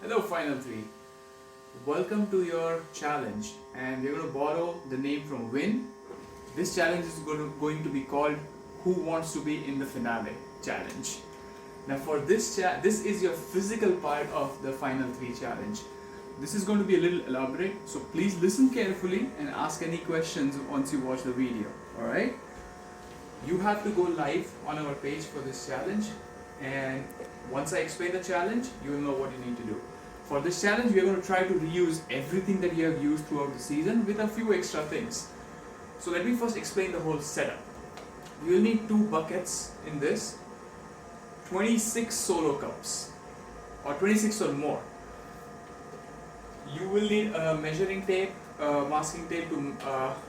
Hello Final 3. Welcome to your challenge, and we're going to borrow the name from Win. This challenge is going to be called Who Wants to Be in the Finale Challenge. Now for this this is your physical part of the Final 3 challenge. This is going to be a little elaborate, so please listen carefully and ask any questions once you watch the video. Alright? You have to go live on our page for this challenge, and once I explain the challenge, you will know what you need to do. For this challenge, we are going to try to reuse everything that you have used throughout the season with a few extra things. So let me first explain the whole setup. You will need 2 buckets in this, 26 solo cups, or 26 or more. You will need a measuring tape, masking tape to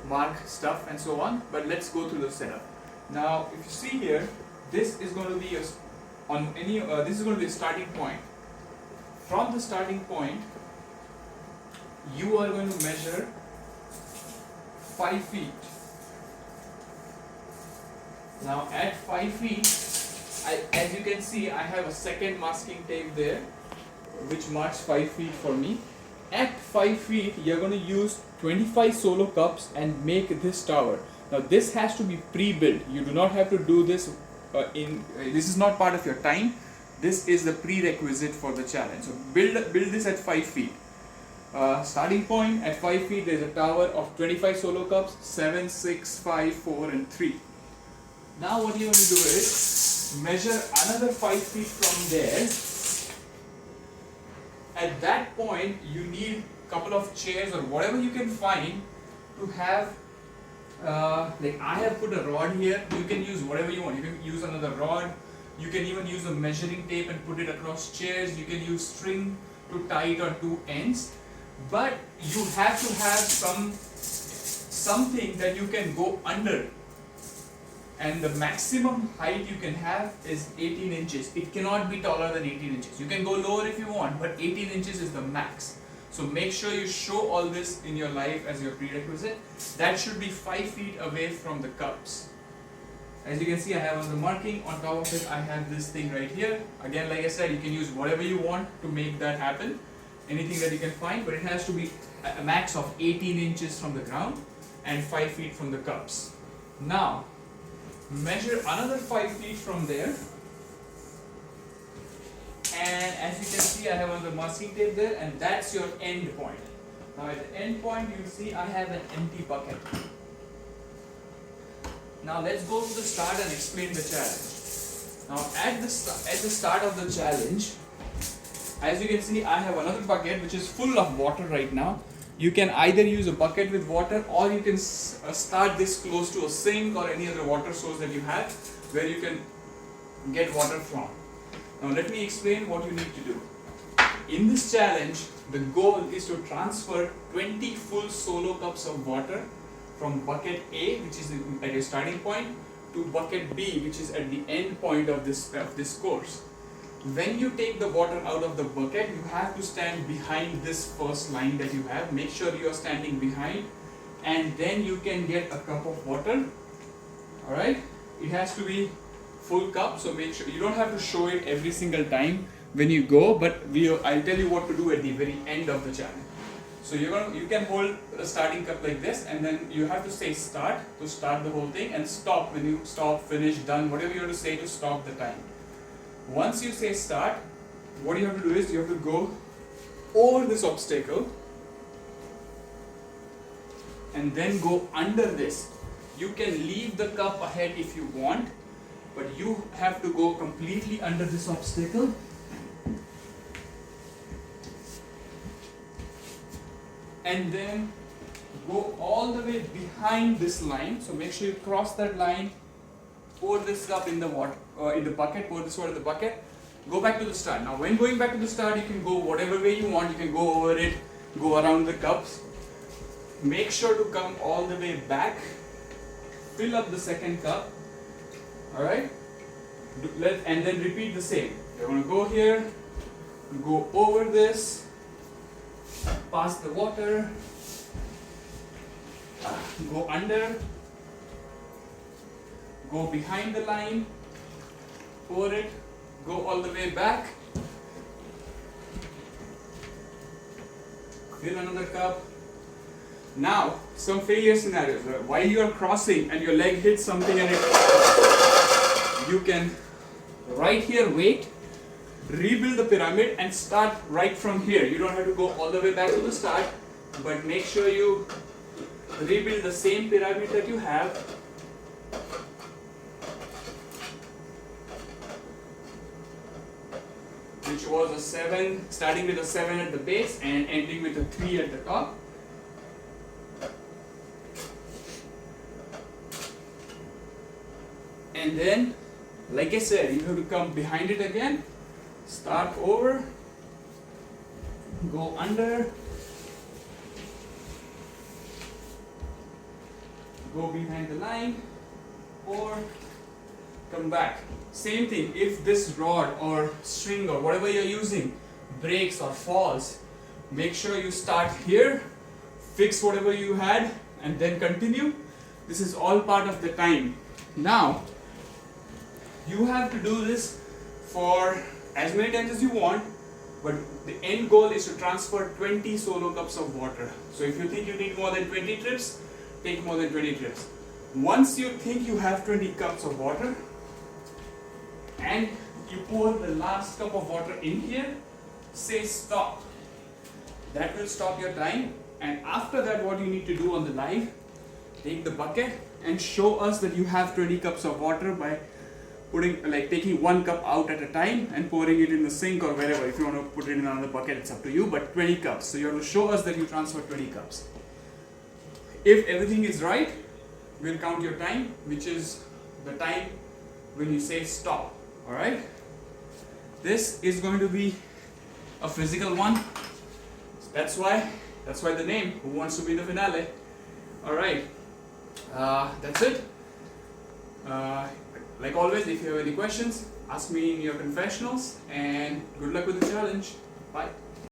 mark stuff and so on, but let's go through the setup. Now, if you see here, this is going to be this is going to be a starting point. From the starting point, you are going to measure 5 feet. Now, at 5 feet, as you can see, I have a second masking tape there, which marks 5 feet for me. At 5 feet, you're going to use 25 solo cups and make this tower. Now, this has to be pre-built. You do not have to do this this is not part of your time. This is the prerequisite for the challenge. So build this at 5 feet. Starting point at 5 feet, there is a tower of 25 solo cups, 7, 6, 5, 4 and 3. Now what you want to do is measure another 5 feet from there. At that point, you need a couple of chairs or whatever you can find to have like I have put a rod here. You can use whatever you want. You can use another rod. You can even use a measuring tape and put it across chairs. You can use string to tie it on 2 ends. But you have to have something that you can go under. And the maximum height you can have is 18 inches. It cannot be taller than 18 inches. You can go lower if you want, but 18 inches is the max. So make sure you show all this in your life as your prerequisite. That should be 5 feet away from the cups. As you can see, I have on the marking. On top of it, I have this thing right here. Again, like I said, you can use whatever you want to make that happen. Anything that you can find, but it has to be a max of 18 inches from the ground and 5 feet from the cups. Now, measure another 5 feet from there. And as you can see, I have on the masking tape there, and that's your end point. Now at the end point, you see I have an empty bucket. Now let's go to the start and explain the challenge. Now at the start of the challenge, as you can see, I have another bucket which is full of water right now. You can either use a bucket with water, or you can start this close to a sink or any other water source that you have where you can get water from. Now let me explain what you need to do. In this challenge, the goal is to transfer 20 full solo cups of water from bucket A, which is at your starting point, to bucket B, which is at the end point of this course. When you take the water out of the bucket, you have to stand behind this first line that you have. Make sure you are standing behind, and then you can get a cup of water. Alright? It has to be full cup, so make sure you don't have to show it every single time when you go, but I'll tell you what to do at the very end of the challenge. So you can hold a starting cup like this, and then you have to say start to start the whole thing, and stop when you stop, finish, done, whatever you have to say to stop the time. Once you say start, what you have to do is you have to go over this obstacle and then go under this. You can leave the cup ahead if you want, but you have to go completely under this obstacle. And then go all the way behind this line. So make sure you cross that line, pour this cup in the water, in the bucket, pour this water in the bucket, go back to the start. Now when going back to the start, you can go whatever way you want. You can go over it, go around the cups. Make sure to come all the way back, fill up the second cup. Alright? And then repeat the same. You're going to go here, go over this, pass the water, go under, go behind the line, pour it, go all the way back, fill another cup. Now, some failure scenarios. While you are crossing and your leg hits something and you can right here wait, rebuild the pyramid and start right from here. You don't have to go all the way back to the start, but make sure you rebuild the same pyramid that you have. Which was a 7, starting with a 7 at the base and ending with a 3 at the top. And then, like I said, you have to come behind it again, start over, go under, go behind the line, or come back. Same thing, if this rod or string or whatever you're using breaks or falls, make sure you start here, fix whatever you had, and then continue. This is all part of the time. Now, you have to do this for as many times as you want, but the end goal is to transfer 20 solo cups of water. So if you think you need more than 20 trips, take more than 20 trips. Once you think you have 20 cups of water and you pour the last cup of water in here, say stop. That will stop your time, and after that what you need to do on the live, take the bucket and show us that you have 20 cups of water by taking 1 cup out at a time and pouring it in the sink or wherever. If you want to put it in another bucket, it's up to you, but 20 cups. So you have to show us that you transferred 20 cups. If everything is right, we'll count your time, which is the time when you say stop. Alright? This is going to be a physical one. That's why the name, Who Wants to Be the Finale? Alright. That's it. Like always, if you have any questions, ask me in your confessionals, and good luck with the challenge. Bye.